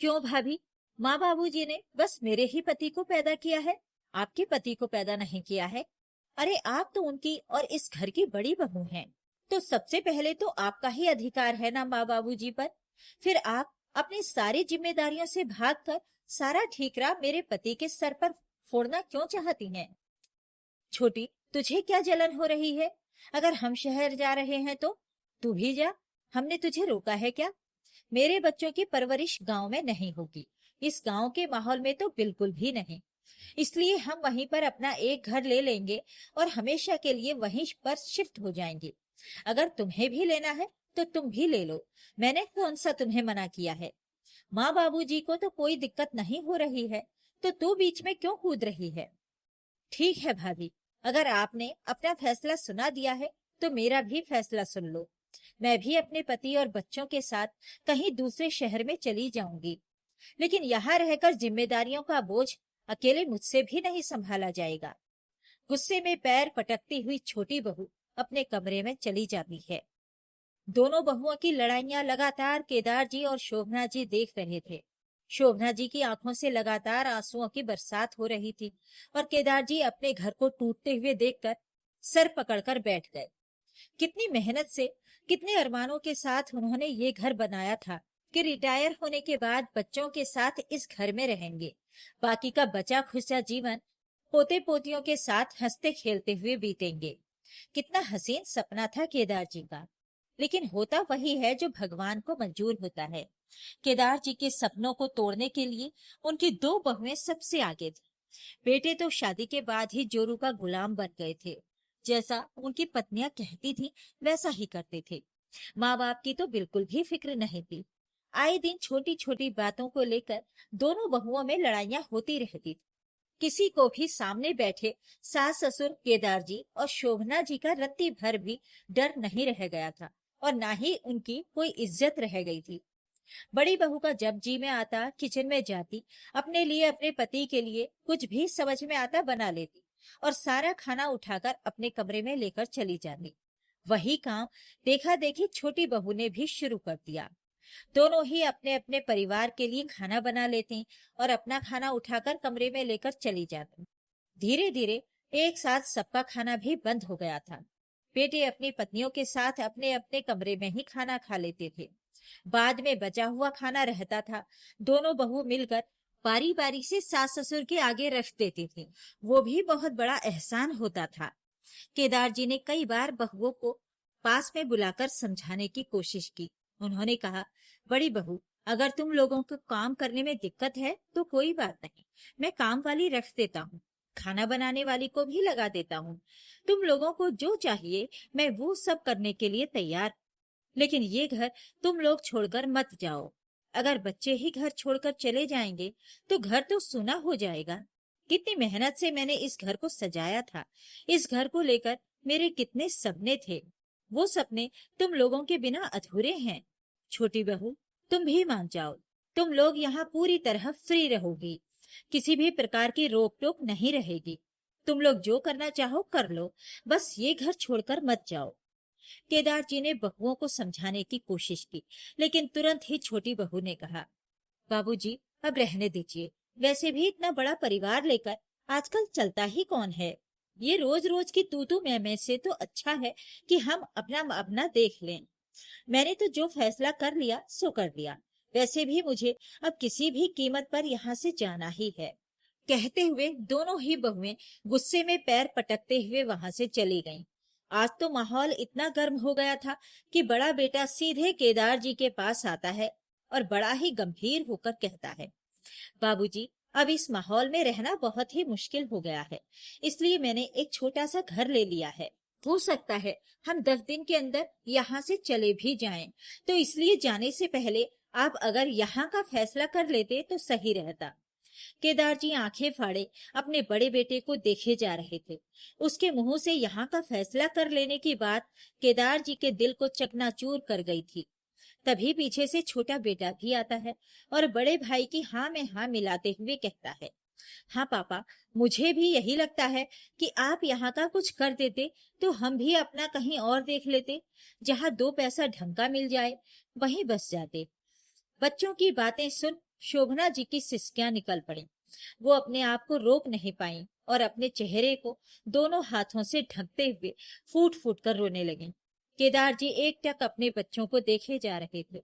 क्यों भाभी? माँ बाबूजी ने बस मेरे ही पति को पैदा किया है, आपके पति को पैदा नहीं किया है। अरे आप तो उनकी और इस घर की बड़ी बहू हैं, तो सबसे पहले तो आपका ही अधिकार है ना माँ बाबूजी पर। फिर आप अपनी सारी जिम्मेदारियों से भागकर सारा ठीकरा मेरे पति के सर पर फोड़ना क्यों चाहती हैं? छोटी, तुझे क्या जलन हो रही है? अगर हम शहर जा रहे हैं तो तू भी जा, हमने तुझे रोका है क्या? मेरे बच्चों की परवरिश गांव में नहीं होगी, इस गांव के माहौल में तो बिल्कुल भी नहीं। इसलिए हम वहीं पर अपना एक घर ले लेंगे और हमेशा के लिए वहीं पर शिफ्ट हो जाएंगे। अगर तुम्हें भी लेना है तो तुम भी ले लो, मैंने कौन सा तुम्हें मना किया है? माँ बाबूजी को तो कोई दिक्कत नहीं हो रही है, तो तू बीच में क्यों कूद रही है? ठीक है भाभी, अगर आपने अपना फैसला सुना दिया है तो मेरा भी फैसला सुन लो। मैं भी अपने पति और बच्चों के साथ कहीं दूसरे शहर में चली जाऊंगी, लेकिन यहाँ रहकर जिम्मेदारियों का बोझ अकेले मुझसे भी नहीं संभाला जाएगा। गुस्से में पैर पटकती हुई छोटी बहू अपने कमरे में चली जाती है। दोनों बहुओं की लड़ाइयां लगातार केदार जी और शोभना जी देख रहे थे। शोभना जी की आंखों से लगातार आंसुओं की बरसात हो रही थी और केदार जी अपने घर को टूटते हुए देखकर सर पकड़कर बैठ गए। कितनी मेहनत से, कितने अरमानों के साथ उन्होंने ये घर बनाया था कि रिटायर होने के बाद बच्चों के साथ इस घर में रहेंगे। बाकी का बचा खुचा जीवन पोते पोतियों के साथ हंसते खेलते हुए बीतेंगे। कितना हसीन सपना था केदार जी का, लेकिन होता वही है जो भगवान को मंजूर होता है। केदार जी के सपनों को तोड़ने के लिए उनकी दो बहुएं सबसे आगे थी। बेटे तो शादी के बाद ही जोरू का गुलाम बन गए थे, जैसा उनकी पत्नियां कहती थी वैसा ही करते थे। माँ बाप की तो बिल्कुल भी फिक्र नहीं थी। आए दिन छोटी छोटी बातों को लेकर दोनों बहुओं में लड़ाइयां होती रहती थी। किसी को भी सामने बैठे सास ससुर केदार जी और शोभना जी का रत्ती भर भी डर नहीं रह गया था और ना ही उनकी कोई इज्जत रह गई थी। बड़ी बहू का जब जी में आता किचन में जाती, अपने लिए अपने पति के लिए कुछ भी समझ में आता बना लेती और सारा खाना उठाकर अपने कमरे में लेकर चली जाती। वही काम देखा देखी छोटी बहू ने भी शुरू कर दिया। दोनों ही अपने अपने परिवार के लिए खाना बना लेती और अपना खाना उठाकर कमरे में लेकर चली जाती। धीरे धीरे एक साथ सबका खाना भी बंद हो गया था। बेटे अपनी पत्नियों के साथ अपने अपने कमरे में ही खाना खा लेते थे। बाद में बचा हुआ खाना रहता था, दोनों बहू मिलकर बारी बारी से सास ससुर के आगे रख देती थी। वो भी बहुत बड़ा एहसान होता था। केदार जी ने कई बार बहुओं को पास में बुलाकर समझाने की कोशिश की। उन्होंने कहा, बड़ी बहू, अगर तुम लोगों को काम करने में दिक्कत है तो कोई बात नहीं, मैं काम वाली रख देता हूँ, खाना बनाने वाली को भी लगा देता हूँ। तुम लोगों को जो चाहिए मैं वो सब करने के लिए तैयार, लेकिन ये घर तुम लोग छोड़कर मत जाओ। अगर बच्चे ही घर छोड़कर चले जाएंगे तो घर तो सूना हो जाएगा। कितनी मेहनत से मैंने इस घर को सजाया था। इस घर को लेकर मेरे कितने सपने थे, वो सपने तुम लोगों के बिना अधूरे हैं। छोटी बहू, तुम भी मान जाओ, तुम लोग यहाँ पूरी तरह फ्री रहोगी, किसी भी प्रकार की रोक टोक नहीं रहेगी। तुम लोग जो करना चाहो कर लो, बस ये घर छोड़कर मत जाओ। केदार जी ने बहुओं को समझाने की कोशिश की, लेकिन तुरंत ही छोटी बहू ने कहा, बाबूजी, अब रहने दीजिए, वैसे भी इतना बड़ा परिवार लेकर आजकल चलता ही कौन है। ये रोज रोज की तू मैं से तो अच्छा है कि हम अपना अपना देख लें। मैंने तो जो फैसला कर लिया सो कर लिया, वैसे भी मुझे अब किसी भी कीमत पर यहाँ से जाना ही है। कहते हुए दोनों ही बहुएं गुस्से में पैर पटकते हुए वहां से चली गईं। आज तो माहौल इतना गर्म हो गया था कि बड़ा बेटा सीधे केदार जी के पास आता है और बड़ा ही गंभीर होकर कहता है, बाबूजी, अब इस माहौल में रहना बहुत ही मुश्किल हो गया है, इसलिए मैंने एक छोटा सा घर ले लिया है। हो सकता है हम 10 दिन के अंदर यहाँ से चले भी जाएं, तो इसलिए जाने से पहले आप अगर यहाँ का फैसला कर लेते तो सही रहता। केदार जी आंखें फाड़े अपने बड़े बेटे को देखे जा रहे थे। उसके मुंह से यहाँ का फैसला कर लेने की बात केदार जी के दिल को चकनाचूर कर गई थी। तभी पीछे से छोटा बेटा भी आता है और बड़े भाई की हाँ में हाँ मिलाते हुए कहता है, हाँ पापा, मुझे भी यही लगता है कि आप यहाँ का कुछ कर देते तो हम भी अपना कहीं और देख लेते, जहाँ 2 पैसा ढंग का मिल जाए, वहीं बस जाते। बच्चों की बातें सुन शोभना जी की सिसकियां निकल पड़ी। वो अपने आप को रोक नहीं पाई और अपने चेहरे को दोनों हाथों से ढकते हुए फूट फूट कर रोने लगी। केदार जी एकटक अपने बच्चों को देखे जा रहे थे।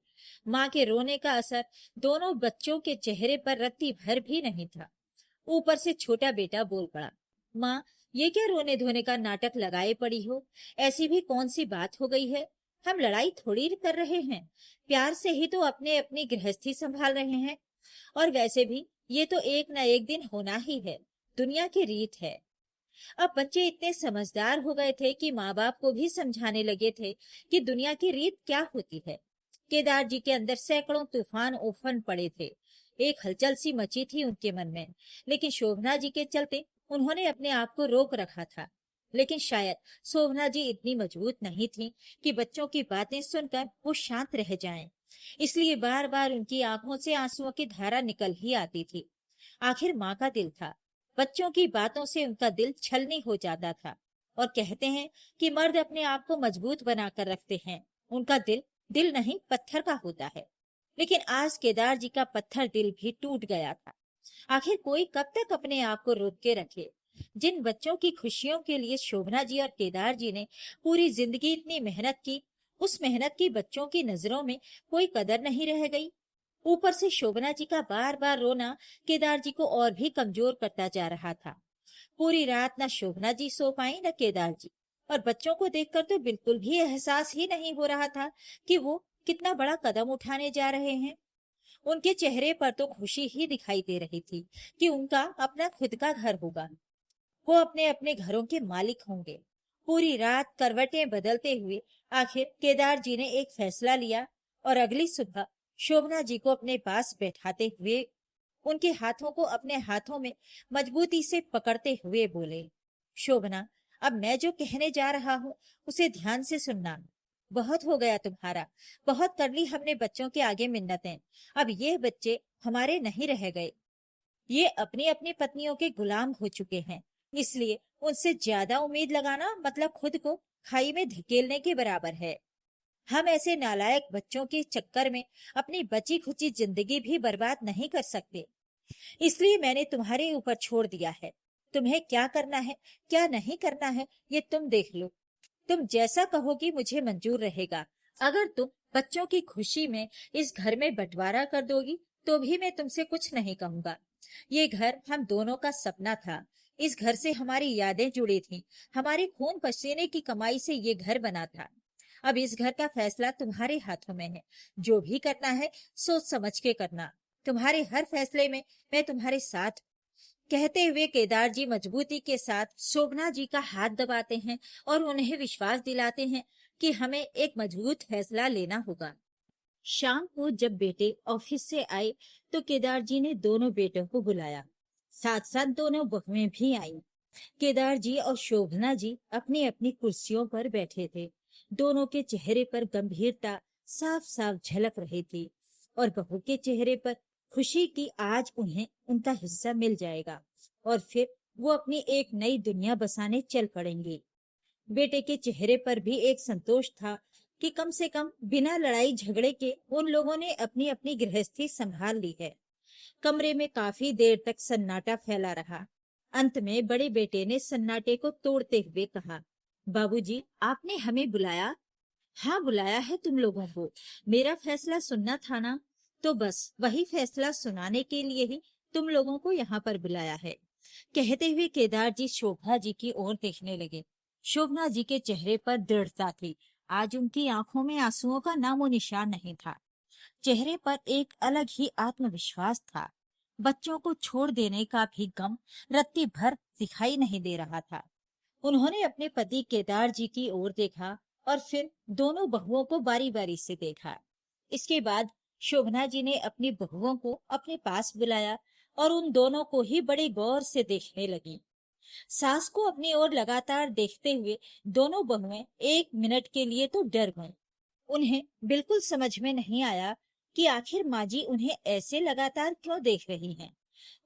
माँ के रोने का असर दोनों बच्चों के चेहरे पर रत्ती भर भी नहीं था। ऊपर से छोटा बेटा बोल पड़ा, माँ, ये क्या रोने धोने का नाटक लगाए पड़ी हो? ऐसी भी कौन सी बात हो गई है? हम लड़ाई थोड़ी कर रहे हैं, प्यार से ही तो अपने अपनी गृहस्थी संभाल रहे हैं। और वैसे भी ये तो एक न एक दिन होना ही है, दुनिया की रीत है। अब बच्चे इतने समझदार हो गए थे कि माँ बाप को भी समझाने लगे थे कि दुनिया की रीत क्या होती है। केदार जी के अंदर सैकड़ों तूफान उफन पड़े थे। एक हलचल सी मची थी उनके मन में, लेकिन शोभना जी के चलते उन्होंने अपने आप को रोक रखा था। लेकिन शायद शोभना जी इतनी मजबूत नहीं थी कि बच्चों की बातें सुनकर वो शांत रह जाएं। इसलिए बार बार उनकी आंखों से आंसुओं की धारा निकल ही आती थी। आखिर माँ का दिल था, बच्चों की बातों से उनका दिल छलनी हो जाता था। और कहते हैं कि मर्द अपने आप को मजबूत बनाकर रखते हैं, उनका दिल दिल नहीं पत्थर का होता है। लेकिन आज केदार जी का पत्थर दिल भी टूट गया था। आखिर कोई कब तक अपने आप को रोक के रखे? जिन बच्चों की खुशियों के लिए शोभना जी और केदार जी ने पूरी जिंदगी इतनी मेहनत की, उस मेहनत की बच्चों की नजरों में कोई कदर नहीं रह गई। ऊपर से शोभना जी का बार बार रोना केदार जी को और भी कमजोर करता जा रहा था। पूरी रात न शोभना जी सो पाई न केदार जी। और बच्चों को देखकर तो बिल्कुल भी एहसास ही नहीं हो रहा था कि वो कितना बड़ा कदम उठाने जा रहे हैं। उनके चेहरे पर तो खुशी ही दिखाई दे रही थी कि उनका अपना खुद का घर होगा, वो अपने अपने घरों के मालिक होंगे। पूरी रात करवटें बदलते हुए आखिर केदार जी ने एक फैसला लिया और अगली सुबह शोभना जी को अपने पास बैठाते हुए उनके हाथों को अपने हाथों में मजबूती से पकड़ते हुए बोले, शोभना, अब मैं जो कहने जा रहा हूँ उसे ध्यान से सुनना। बहुत हो गया तुम्हारा, बहुत कर ली हमने बच्चों के आगे मिन्नतें। अब ये बच्चे हमारे नहीं रह गए, ये अपनी अपनी पत्नियों के गुलाम हो चुके हैं। इसलिए उनसे ज्यादा उम्मीद लगाना मतलब खुद को खाई में धकेलने के बराबर है। हम ऐसे नालायक बच्चों के चक्कर में अपनी बची खुची जिंदगी भी बर्बाद नहीं कर सकते। इसलिए मैंने तुम्हारे ऊपर छोड़ दिया है। तुम्हें क्या करना है, क्या नहीं करना है, ये तुम देख लो। तुम जैसा कहोगी मुझे मंजूर रहेगा। अगर तुम बच्चों की खुशी में इस घर में बंटवारा कर दोगी तो भी मैं तुमसे कुछ नहीं कहूंगा। ये घर हम दोनों का सपना था। इस घर से हमारी यादें जुड़ी थी। हमारे खून पसीने की कमाई से ये घर बना था। अब इस घर का फैसला तुम्हारे हाथों में है। जो भी करना है सोच समझ के करना। तुम्हारे हर फैसले में मैं तुम्हारे साथ। कहते हुए केदार जी मजबूती के साथ शोभना जी का हाथ दबाते हैं और उन्हें विश्वास दिलाते हैं कि हमें एक मजबूत फैसला लेना होगा। शाम को जब बेटे ऑफिस से आए तो केदार जी ने दोनों बेटों को बुलाया। साथ साथ दोनों बहुएं भी आई। केदार जी और शोभना जी अपनी अपनी कुर्सियों पर बैठे थे। दोनों के चेहरे पर गंभीरता साफ साफ झलक रही थी और बहू के चेहरे पर खुशी की आज उन्हें उनका हिस्सा मिल जाएगा और फिर वो अपनी एक नई दुनिया बसाने चल पड़ेंगे। बेटे के चेहरे पर भी एक संतोष था कि कम से कम बिना लड़ाई झगड़े के उन लोगों ने अपनी अपनी गृहस्थी संभाल ली है। कमरे में काफी देर तक सन्नाटा फैला रहा। अंत में बड़े बेटे ने सन्नाटे को तोड़ते हुए कहा, बाबूजी, आपने हमें बुलाया? हाँ, बुलाया है तुम लोगों को। मेरा फैसला सुनना था ना, तो बस वही फैसला सुनाने के लिए ही तुम लोगों को यहाँ पर बुलाया है। कहते हुए केदार जी शोभना जी की ओर देखने लगे। शोभना जी के चेहरे पर दृढ़ता थी। आज उनकी आंखों में आंसुओं का नामो निशान नहीं था। चेहरे पर एक अलग ही आत्मविश्वास था। बच्चों को छोड़ देने का भी गम रत्ती भर दिखाई नहीं दे रहा था। उन्होंने अपने पति केदार जी की ओर देखा और फिर दोनों बहुओं को बारी बारी से देखा। इसके बाद शोभना जी ने अपनी बहुओं को अपने पास बुलाया और उन दोनों को ही बड़े गौर से देखने लगी। सास को अपनी ओर लगातार देखते हुए दोनों बहुएं एक मिनट के लिए तो डर गईं। उन्हें बिल्कुल समझ में नहीं आया कि आखिर माँ जी उन्हें ऐसे लगातार क्यों देख रही हैं।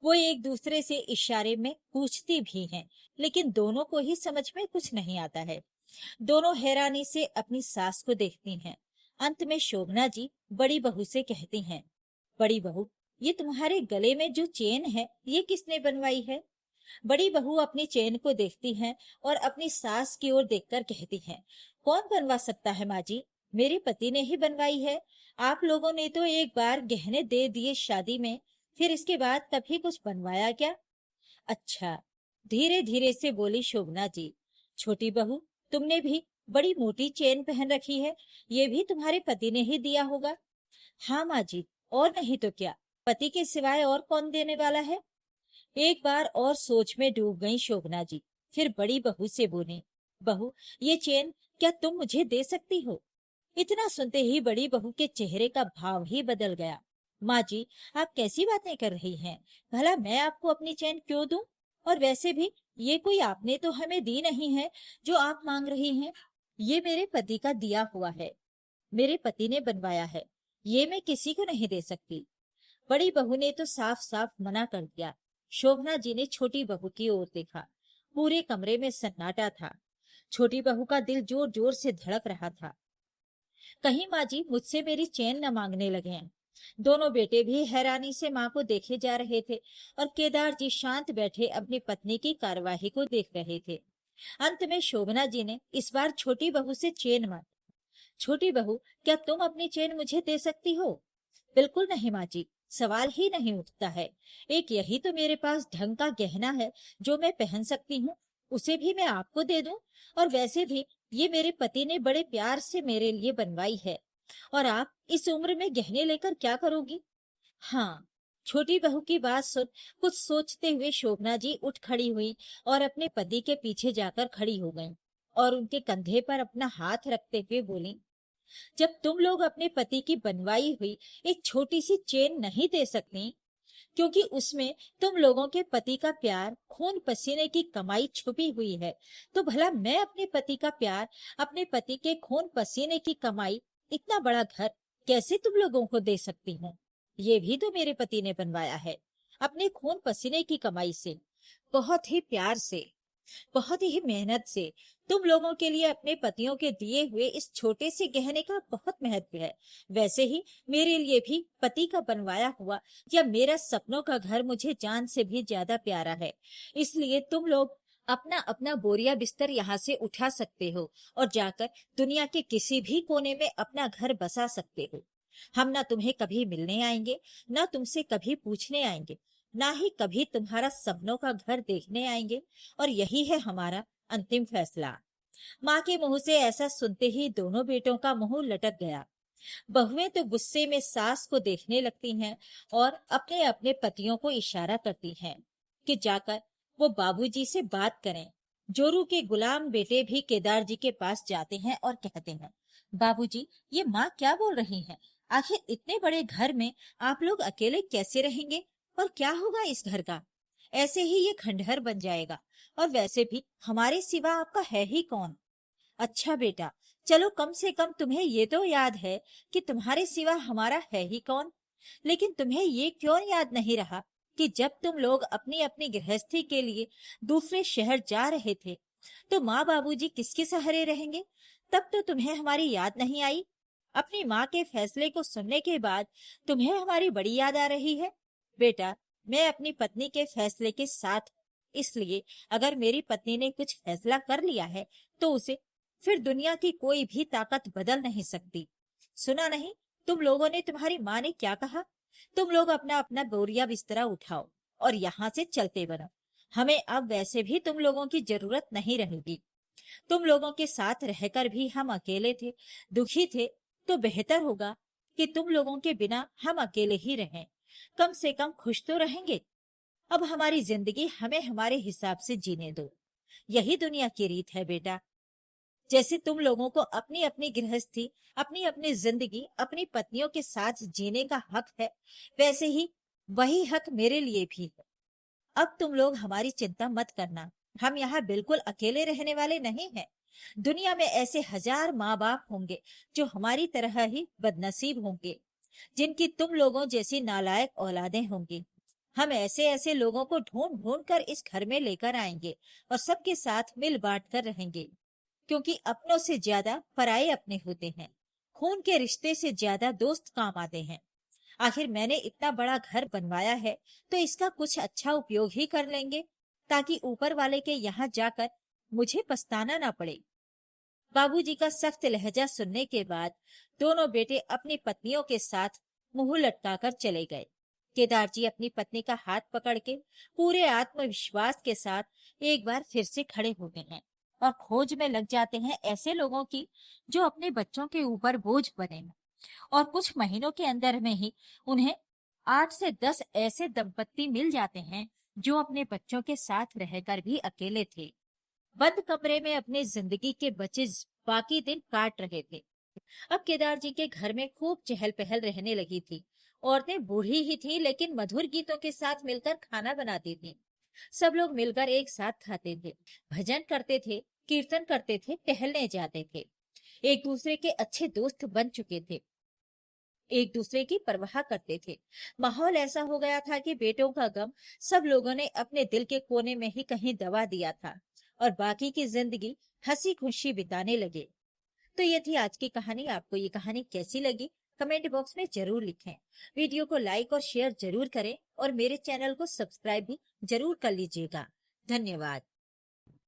वो एक दूसरे से इशारे में पूछती भी हैं, लेकिन दोनों को ही समझ में कुछ नहीं आता है। दोनों हैरानी से अपनी सास को देखती हैं। अंत में शोभना जी बड़ी बहू से कहती हैं, बड़ी बहू, ये तुम्हारे गले में जो चेन है ये किसने बनवाई है? बड़ी बहू अपनी चेन को देखती है और अपनी सास की ओर देखकर कहती है, कौन बनवा सकता है माँ जी, मेरे पति ने ही बनवाई है। आप लोगों ने तो एक बार गहने दे दिए शादी में, फिर इसके बाद कभी कुछ बनवाया क्या? अच्छा, धीरे धीरे से बोली शोभना जी। छोटी बहू, तुमने भी बड़ी मोटी चेन पहन रखी है, ये भी तुम्हारे पति ने ही दिया होगा। हाँ माँ जी, और नहीं तो क्या, पति के सिवाय और कौन देने वाला है? एक बार और सोच में डूब गई शोभना जी। फिर बड़ी बहू से बोली, बहू, ये चेन क्या तुम मुझे दे सकती हो? इतना सुनते ही बड़ी बहू के चेहरे का भाव ही बदल गया। माँ जी, आप कैसी बातें कर रही हैं? भला मैं आपको अपनी चैन क्यों दूं? और वैसे भी ये कोई आपने तो हमें दी नहीं है जो आप मांग रही हैं। ये मेरे पति का दिया हुआ है, मेरे पति ने बनवाया है, ये मैं किसी को नहीं दे सकती। बड़ी बहू ने तो साफ साफ मना कर दिया। शोभना जी ने छोटी बहू की ओर देखा। पूरे कमरे में सन्नाटा था। छोटी बहू का दिल जोर जोर से धड़क रहा था। कहीं माँ जी मुझसे मेरी चैन न मांगने लगे हैं। दोनों बेटे भी हैरानी से माँ को देखे जा रहे थे और केदार जी शांत बैठे अपनी पत्नी की कार्यवाही को देख रहे थे। अंत में शोभना जी ने इस बार छोटी बहू से चैन मांगी। छोटी बहू, क्या तुम अपनी चैन मुझे दे सकती हो? बिल्कुल नहीं माँ जी, सवाल ही नहीं उठता है। एक यही तो मेरे पास ढंग का गहना है जो मैं पहन सकती हूँ, उसे भी मैं आपको दे दूं। और वैसे भी ये मेरे पति ने बड़े प्यार से मेरे लिए बनवाई है, और आप इस उम्र में गहने लेकर क्या करोगी? हाँ। छोटी बहू की बात सुन कुछ सोचते हुए शोभना जी उठ खड़ी हुई और अपने पति के पीछे जाकर खड़ी हो गईं और उनके कंधे पर अपना हाथ रखते हुए बोली, जब तुम लोग अपने पति की बनवाई हुई एक छोटी सी चेन नहीं दे सकती, क्योंकि उसमें तुम लोगों के पति का प्यार खून पसीने की कमाई छुपी हुई है, तो भला मैं अपने पति का प्यार, अपने पति के खून पसीने की कमाई, इतना बड़ा घर कैसे तुम लोगों को दे सकती हूँ? ये भी तो मेरे पति ने बनवाया है, अपने खून पसीने की कमाई से, बहुत ही प्यार से, बहुत ही मेहनत से। तुम लोगों के लिए अपने पतियों के दिए हुए इस छोटे से गहने का बहुत महत्व है। वैसे ही मेरे लिए भी पति का बनवाया हुआ या मेरा सपनों का घर मुझे जान से भी ज्यादा प्यारा है। इसलिए तुम लोग अपना अपना बोरिया बिस्तर यहाँ से उठा सकते हो और जाकर दुनिया के किसी भी कोने में अपना घर बसा सकते हो। हम ना तुम्हें कभी मिलने आएंगे, ना तुमसे कभी पूछने आएंगे, ना ही कभी तुम्हारा सपनों का घर देखने आएंगे, और यही है हमारा अंतिम फैसला। माँ के मुंह से ऐसा सुनते ही दोनों बेटों का मुंह लटक गया। बहुएं तो गुस्से में सास को देखने लगती हैं और अपने अपने पतियों को इशारा करती हैं कि जाकर वो बाबूजी से बात करें। जोरू के गुलाम बेटे भी केदार जी के पास जाते हैं और कहते हैं, बाबूजी, ये माँ क्या बोल रही हैं? आखिर इतने बड़े घर में आप लोग अकेले कैसे रहेंगे? और क्या होगा इस घर का? ऐसे ही ये खंडहर बन जाएगा, और वैसे भी हमारे सिवा आपका है ही कौन? अच्छा बेटा, चलो कम से कम तुम्हें ये तो याद है कि तुम्हारे सिवा हमारा है ही कौन। लेकिन तुम्हें ये क्यों याद नहीं रहा कि जब तुम लोग अपनी अपनी गृहस्थी के लिए दूसरे शहर जा रहे थे, तो माँ बाबूजी किसके सहारे रहेंगे? तब तो तुम्हें हमारी याद नहीं आई। अपनी माँ के फैसले को सुनने के बाद तुम्हें हमारी बड़ी याद आ रही है। बेटा, मैं अपनी पत्नी के फैसले के साथ, इसलिए अगर मेरी पत्नी ने कुछ फैसला कर लिया है तो उसे फिर दुनिया की कोई भी ताकत बदल नहीं सकती। सुना नहीं, तुम लोगों ने, तुम्हारी माँ ने क्या कहा? तुम लोग अपना अपना बोरिया बिस्तरा उठाओ और यहाँ से चलते बनो। हमें अब वैसे भी तुम लोगों की जरूरत नहीं रहेगी। तुम लोगों के साथ रहकर भी हम अकेले थे, दुखी थे, तो बेहतर होगा कि तुम लोगों के बिना हम अकेले ही रहें। कम से कम खुश तो रहेंगे। अब हमारी जिंदगी हमें हमारे हिसाब से जीने दो। यही दुनिया की रीत है बेटा। जैसे तुम लोगों को अपनी अपनी गृहस्थी, अपनी अपनी जिंदगी अपनी पत्नियों के साथ जीने का हक है, वैसे ही वही हक मेरे लिए भी है। अब तुम लोग हमारी चिंता मत करना, हम यहाँ बिल्कुल अकेले रहने वाले नहीं हैं। दुनिया में ऐसे हजार माँ बाप होंगे जो हमारी तरह ही बदनसीब होंगे, जिनकी तुम लोगों जैसी नालायक औलादें होंगी। हम ऐसे ऐसे लोगों को ढूंढ ढूंढ कर इस घर में लेकर आएंगे और सबके साथ मिल बांट कर रहेंगे, क्योंकि अपनों से ज्यादा पराये अपने होते हैं। खून के रिश्ते से ज्यादा दोस्त काम आते हैं। आखिर मैंने इतना बड़ा घर बनवाया है तो इसका कुछ अच्छा उपयोग ही कर लेंगे, ताकि ऊपर वाले के यहाँ जाकर मुझे पछताना ना पड़े। बाबूजी का सख्त लहजा सुनने के बाद दोनों बेटे अपनी पत्नियों के साथ मुंह लटकाकर चले गए। केदार जी अपनी पत्नी का हाथ पकड़ के पूरे आत्मविश्वास के साथ एक बार फिर से खड़े होते हैं और खोज में लग जाते हैं ऐसे लोगों की जो अपने बच्चों के ऊपर बोझ बने। और कुछ महीनों के अंदर में ही उन्हें 8 से 10 ऐसे दंपत्ति मिल जाते हैं जो अपने बच्चों के साथ रहकर भी अकेले थे, बंद कमरे में अपनी जिंदगी के बचे बाकी दिन काट रहे थे। अब केदार जी के घर में खूब चहल पहल रहने लगी थी। औरतें बूढ़ी ही थी लेकिन मधुर गीतों के साथ मिलकर खाना बनाती थी। सब लोग मिलकर एक साथ खाते थे, भजन करते थे, कीर्तन करते थे, टहलने जाते थे। एक दूसरे के अच्छे दोस्त बन चुके थे, एक दूसरे की परवाह करते थे। माहौल ऐसा हो गया था कि बेटों का गम सब लोगों ने अपने दिल के कोने में ही कहीं दबा दिया था और बाकी की जिंदगी हंसी खुशी बिताने लगे। तो ये थी आज की कहानी। आपको ये कहानी कैसी लगी कमेंट बॉक्स में जरूर लिखें। वीडियो को लाइक और शेयर जरूर करें और मेरे चैनल को सब्सक्राइब भी जरूर कर लीजिएगा। धन्यवाद।